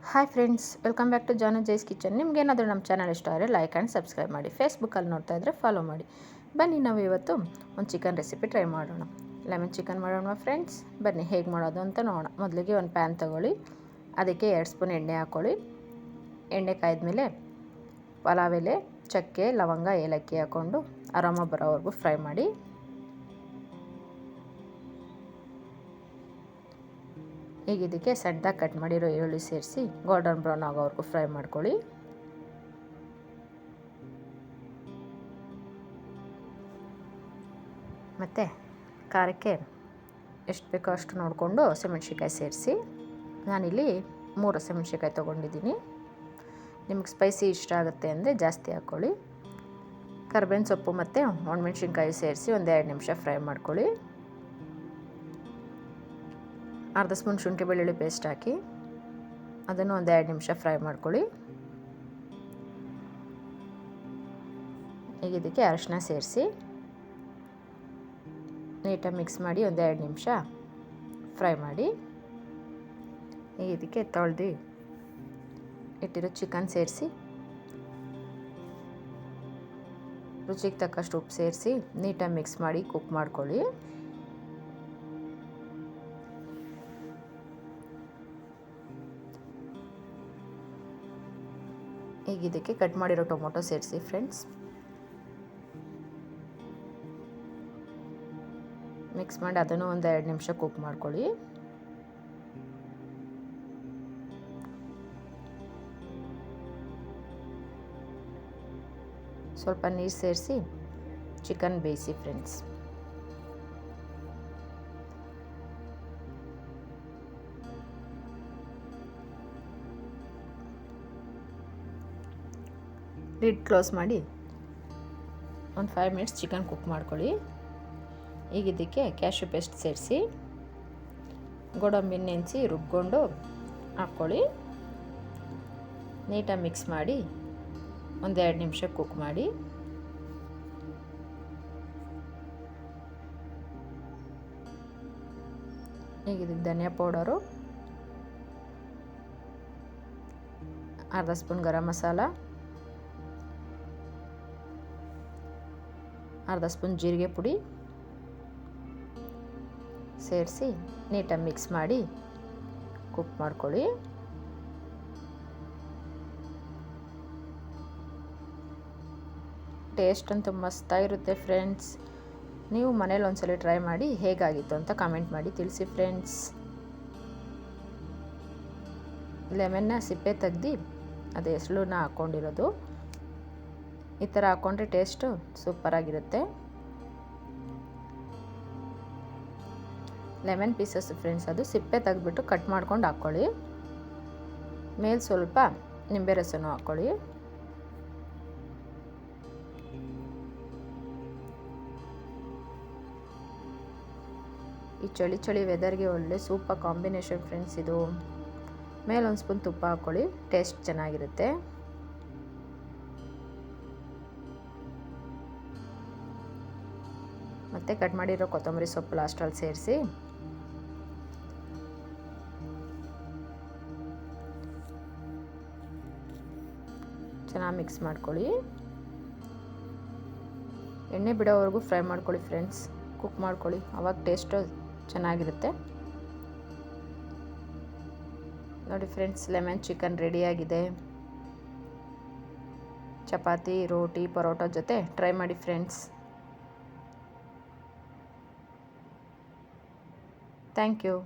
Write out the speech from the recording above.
Hi friends, welcome back to Janu Jai's kitchen. ನಿಮ್ಗೇನಾದರೂ ನಮ್ಮ channel ಇಷ್ಟ ಆದರೆ ಲೈಕ್ ಆ್ಯಂಡ್ ಸಬ್ಸ್ಕ್ರೈಬ್ ಮಾಡಿ. ಫೇಸ್ಬುಕ್ಕಲ್ಲಿ ನೋಡ್ತಾ ಇದ್ದರೆ ಫಾಲೋ ಮಾಡಿ. ಬನ್ನಿ ನಾವು ಇವತ್ತು ಒಂದು ಚಿಕನ್ ರೆಸಿಪಿ ಟ್ರೈ ಮಾಡೋಣ. ಲೆಮನ್ ಚಿಕನ್ ಮಾಡೋಣ ಫ್ರೆಂಡ್ಸ್. ಬನ್ನಿ ಹೇಗೆ ಮಾಡೋದು ಅಂತ ನೋಡೋಣ. ಮೊದಲಿಗೆ ಒಂದು ಪ್ಯಾನ್ ತೊಗೊಳ್ಳಿ, ಅದಕ್ಕೆ 2 ಸ್ಪೂನ್ ಎಣ್ಣೆ ಹಾಕ್ಕೊಳ್ಳಿ. ಎಣ್ಣೆ ಕಾಯ್ದಮೇಲೆ ಪಲಾವ್ ಎಲೆ, ಚಕ್ಕೆ, ಲವಂಗ, ಏಲಕ್ಕಿ ಹಾಕ್ಕೊಂಡು ಅರೋಮ ಬರೋವರೆಗೂ ಫ್ರೈ ಮಾಡಿ. ಈಗ ಇದಕ್ಕೆ ಸಣ್ಣದಾಗಿ ಕಟ್ ಮಾಡಿರೋ ಈರುಳ್ಳಿ ಸೇರಿಸಿ ಗೋಲ್ಡನ್ ಬ್ರೌನ್ ಆಗೋವರೆಗೂ ಫ್ರೈ ಮಾಡ್ಕೊಳ್ಳಿ. ಮತ್ತು ಖಾರಕ್ಕೆ ಎಷ್ಟು ಬೇಕೋ ಅಷ್ಟು ನೋಡಿಕೊಂಡು ಹಸಿಮೆಣ್ಸಿಕಾಯಿ ಸೇರಿಸಿ. ನಾನಿಲ್ಲಿ 3 ಹಸಿಮೆಣ್ಸಿಕಾಯಿ ತೊಗೊಂಡಿದ್ದೀನಿ. ನಿಮಗೆ ಸ್ಪೈಸಿ ಇಷ್ಟ ಆಗುತ್ತೆ ಅಂದರೆ ಜಾಸ್ತಿ ಹಾಕ್ಕೊಳ್ಳಿ. ಕರಿಬೇವಿನ ಸೊಪ್ಪು ಮತ್ತು ಒಣಮೆಣ್ಸಿನ್ಕಾಯಿ ಸೇರಿಸಿ ಒಂದು 2 ನಿಮಿಷ ಫ್ರೈ ಮಾಡ್ಕೊಳ್ಳಿ. ಅರ್ಧ ಸ್ಪೂನ್ ಶುಂಠಿ ಬೆಳ್ಳುಳ್ಳಿ ಪೇಸ್ಟ್ ಹಾಕಿ ಅದನ್ನು ಒಂದು 2 ನಿಮಿಷ ಫ್ರೈ ಮಾಡ್ಕೊಳ್ಳಿ. ಈಗ ಇದಕ್ಕೆ ಅರಿಶಿನ ಸೇರಿಸಿ ನೀಟಾಗಿ ಮಿಕ್ಸ್ ಮಾಡಿ ಒಂದು 2 ನಿಮಿಷ ಫ್ರೈ ಮಾಡಿ. ಈಗ ಇದಕ್ಕೆ ತೊಳೆದು ಇಟ್ಟಿರೋ ಚಿಕನ್ ಸೇರಿಸಿ ರುಚಿಗೆ ತಕ್ಕಷ್ಟು ಉಪ್ಪು ಸೇರಿಸಿ ನೀಟಾಗಿ ಮಿಕ್ಸ್ ಮಾಡಿ ಕುಕ್ ಮಾಡ್ಕೊಳ್ಳಿ. ಈಗ ಇದಕ್ಕೆ ಕಟ್ ಮಾಡಿರೋ ಟೊಮೊಟೊ ಸೇರಿಸಿ ಫ್ರೆಂಡ್ಸ್. ಮಿಕ್ಸ್ ಮಾಡಿ ಅದನ್ನು ಒಂದು 2 ನಿಮಿಷ ಕುಕ್ ಮಾಡ್ಕೊಳ್ಳಿ. ಸ್ವಲ್ಪ ನೀರು ಸೇರಿಸಿ ಚಿಕನ್ ಬೇಯಿಸಿ ಫ್ರೆಂಡ್ಸ್. ಲಿಡ್ ಕ್ಲೋಸ್ ಮಾಡಿ ಒಂದು 5 ಮಿನಿಟ್ಸ್ ಚಿಕನ್ ಕುಕ್ ಮಾಡ್ಕೊಳ್ಳಿ. ಈಗ ಇದಕ್ಕೆ ಕ್ಯಾಶ್ಯೂ ಪೇಸ್ಟ್ ಸೇರಿಸಿ ಗೋಡಂಬಿ ನೆನೆಸಿ ರುಬ್ಕೊಂಡು ಹಾಕ್ಕೊಳ್ಳಿ. ನೀಟಾಗಿ ಮಿಕ್ಸ್ ಮಾಡಿ ಒಂದು 2 ನಿಮಿಷ ಕುಕ್ ಮಾಡಿ. ಈಗ ಇದಕ್ಕೆ ಧನಿಯಾ ಪೌಡರು, ಅರ್ಧ ಸ್ಪೂನ್ ಗರಂ ಮಸಾಲ, ಅರ್ಧ ಸ್ಪೂನ್ ಜೀರಿಗೆ ಪುಡಿ ಸೇರಿಸಿ ನೀಟಾಗಿ ಮಿಕ್ಸ್ ಮಾಡಿ ಕುಕ್ ಮಾಡ್ಕೊಳ್ಳಿ. ಟೇಸ್ಟ್ ಅಂತೂ ಮಸ್ತಾಗಿರುತ್ತೆ ಫ್ರೆಂಡ್ಸ್. ನೀವು ಮನೇಲಿ ಒಂದ್ಸಲ ಟ್ರೈ ಮಾಡಿ ಹೇಗಾಗಿತ್ತು ಅಂತ ಕಮೆಂಟ್ ಮಾಡಿ ತಿಳಿಸಿ ಫ್ರೆಂಡ್ಸ್. ಲೆಮನ್ನ ಸಿಪ್ಪೆ ತೆಗ್ದು ಅದು ಎಸ್ಳನ್ನ ಹಾಕ್ಕೊಂಡಿರೋದು. ಈ ಥರ ಹಾಕ್ಕೊಂಡ್ರೆ ಟೇಸ್ಟು ಸೂಪರಾಗಿರುತ್ತೆ. ಲೆಮನ್ ಪೀಸಸ್ ಫ್ರೆಂಡ್ಸ್, ಅದು ಸಿಪ್ಪೆ ತೆಗೆದ್ಬಿಟ್ಟು ಕಟ್ ಮಾಡ್ಕೊಂಡು ಹಾಕ್ಕೊಳ್ಳಿ. ಮೇಲೆ ಸ್ವಲ್ಪ ನಿಂಬೆ ರಸನೂ ಹಾಕ್ಕೊಳ್ಳಿ. ಈ ಚಳಿ ಚಳಿ ವೆದರ್ಗೆ ಒಳ್ಳೆ ಸೂಪರ್ ಕಾಂಬಿನೇಷನ್ ಫ್ರೆಂಡ್ಸ್ ಇದು. ಮೇಲೆ ಒಂದು ಸ್ಪೂನ್ ತುಪ್ಪ ಹಾಕ್ಕೊಳ್ಳಿ, ಟೇಸ್ಟ್ ಚೆನ್ನಾಗಿರುತ್ತೆ. ಮತ್ತು ಕಟ್ ಮಾಡಿರೋ ಕೊತ್ತಂಬರಿ ಸೊಪ್ಪು ಲಾಸ್ಟಲ್ಲಿ ಸೇರಿಸಿ ಚೆನ್ನಾಗಿ ಮಿಕ್ಸ್ ಮಾಡ್ಕೊಳ್ಳಿ. ಎಣ್ಣೆ ಬಿಡೋವರೆಗೂ ಫ್ರೈ ಮಾಡ್ಕೊಳ್ಳಿ ಫ್ರೆಂಡ್ಸ್. ಕುಕ್ ಮಾಡ್ಕೊಳ್ಳಿ, ಆವಾಗ ಟೇಸ್ಟು ಚೆನ್ನಾಗಿರುತ್ತೆ. ನೋಡಿ ಫ್ರೆಂಡ್ಸ್, ಲೆಮನ್ ಚಿಕನ್ ರೆಡಿಯಾಗಿದೆ. ಚಪಾತಿ, ರೋಟಿ, ಪರೋಟ ಜೊತೆ ಟ್ರೈ ಮಾಡಿ ಫ್ರೆಂಡ್ಸ್. Thank you.